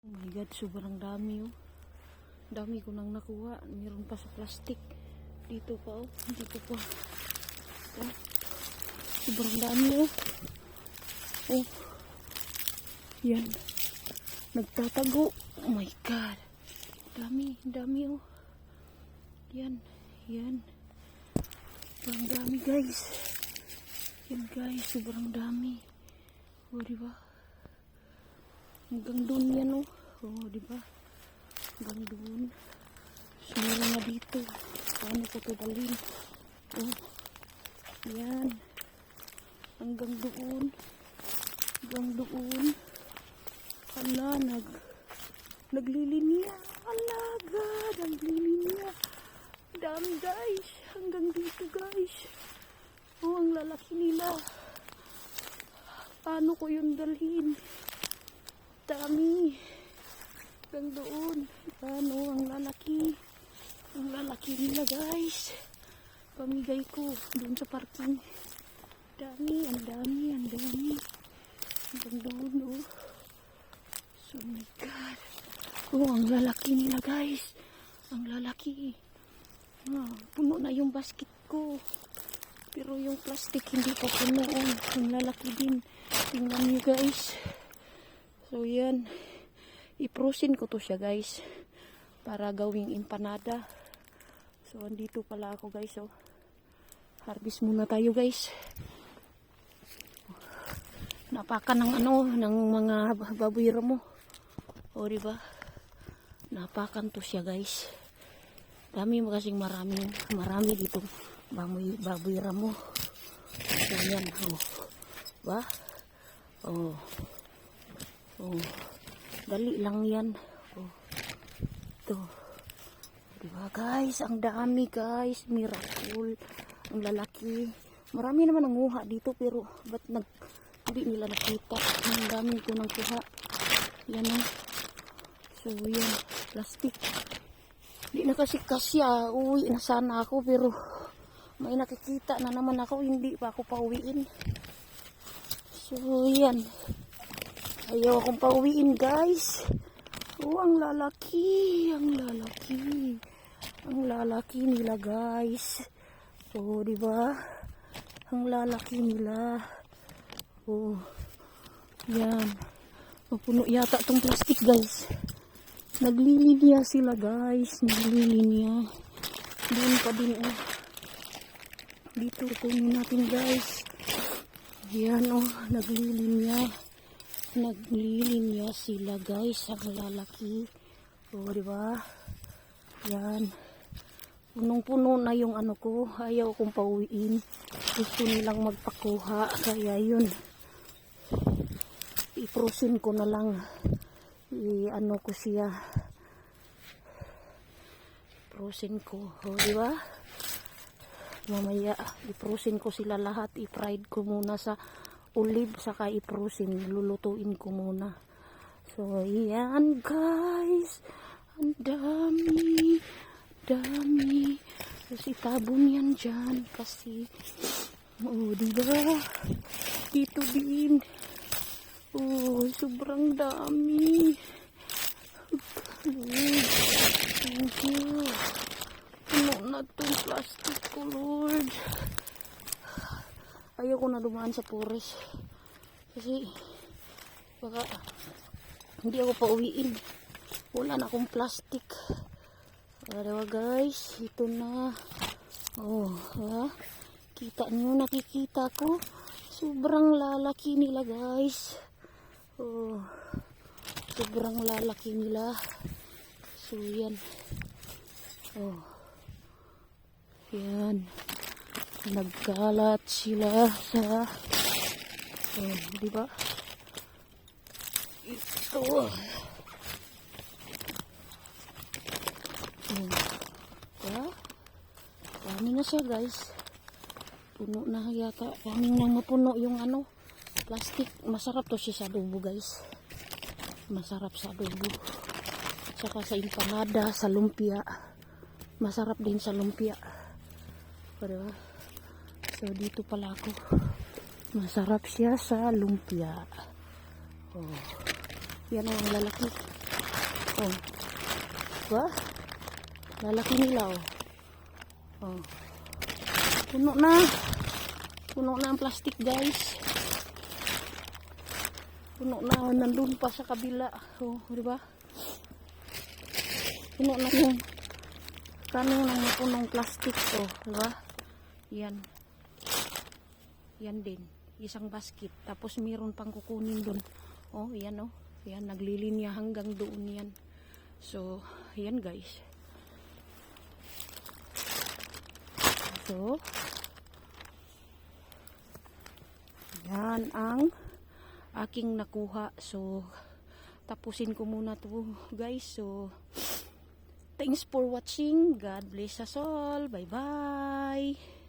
Oh my god, sobrang dami oh. Dami ko nang nakuha. Meron pa sa plastic. Dito pa oh. Dito pa. Oh. Sobrang dami oh. Oh. Yan. Nagtatago. Oh my god. Dami oh. Yan. Yan. Sobrang dami guys. Yan guys, sobrang dami. Oh, diba? Hanggang doon yan oh. Oh, diba? Hanggang doon. So, meron na dito. Paano ko ito dalhin? Oh. Yan. Hanggang doon. Hanggang doon. Hala, naglilinya. Hala, God. Naglilinya. Dami guys. Hanggang dito guys. Oh, ang lalaki nila. Paano ko yung dalhin? Dami. Hanggang doon. Paano ang lalaki? Ang lalaki nila guys. Pamigay ko doon sa parking. Dami, ang dami, ang dami. Hanggang doon oh. So my God. Oh, ang lalaki nila guys. Ang lalaki. Ah, puno na yung basket ko. Pero yung plastic hindi pa puno. Oh, ang lalaki din. Tingnan nyo guys. So yan. I-frozen ko to siya guys. Para gawing empanada. So andito pala ako guys. Oh. Harvest muna tayo guys. Napakan ng ano, ng mga baboy ramo. O diba? Napakan to siya guys. Dami kasing marami dito baboy ramo. So yan. Oh. Ba? Oh. Oh. Dali lang yan. Oh. Ito. Diba guys? Ang dami guys. Miracle. Ang lalaki. Marami naman nanguha dito pero ba't hindi nila nakita. Ang dami ko nang kuha. Yan o. So yan. Plastic. Hindi na kasi kasya. Uwi na sana ako pero may nakikita na naman ako. Hindi pa ako pauwiin. So yan. Ayaw akong pauwiin guys. Oh, ang lalaki. Ang lalaki. Ang lalaki nila guys. Oh, diba? Ang lalaki nila. Oh. Yan. Mapuno yata tong plastic guys. Naglilinya sila guys. Naglilinya. Doon pa din oh. Dito kunin natin guys. Yan oh. Naglilinya. Naglilinya sila guys. Ang lalaki. Oh, diba? Yan. Punong-puno na yung ano ko. Ayaw kong pauwiin. Gusto nilang magpakuha. Kaya yun. I-frozen ko na lang. I-ano ko siya. Frozen ko. O, diba? Mamaya, i-frozen ko sila lahat. I-fried ko muna sa olive. Saka i-frozen. Lulutuin ko muna. So, yan guys. Ang dami. Dami. Tapos itabon yan dyan. Kasi, oh, diba? Dito din. Oh, sobrang dami. Thank you. Puno na itong plastic ko, Lord. Ayaw ko na dumaan sa forest. Kasi, baka, hindi ako pauwiin. Wala na akong plastic. Diba guys? Ito na. Oh, ha? Kita nyo, nakikita ko. Sobrang lalaki nila guys. Oh, sobrang lalaki nila. So yan. Oh, yan. Nagkalat sila sa diba? Ito. Diba? Dami na siya guys. Puno na yata. Kaming nang mapuno yung ano, plastic. Masarap to siya sa adobo guys. Masarap sa adobo. Saka sa empanada, sa lumpia. Masarap din sa lumpia. Diba? So dito pala ako. Masarap siya sa lumpia. Oh. Yan ang lalaki. Oh. Diba? Lalaki nila, oh. Oh. Puno na. Puno na ang plastic, guys. Puno na. Nandun pa sa kabila. Oh, diba? Puno na yung kanong ng punong plastic. Oh, diba? Yan. Yan din. Isang basket. Tapos mayroon pang kukunin dun. Oh, yan, oh. Yan, naglilinya hanggang doon yan. So, yan, guys. So, yan ang aking nakuha. So, tapusin ko muna to, guys. So, thanks for watching. God bless us all. Bye-bye.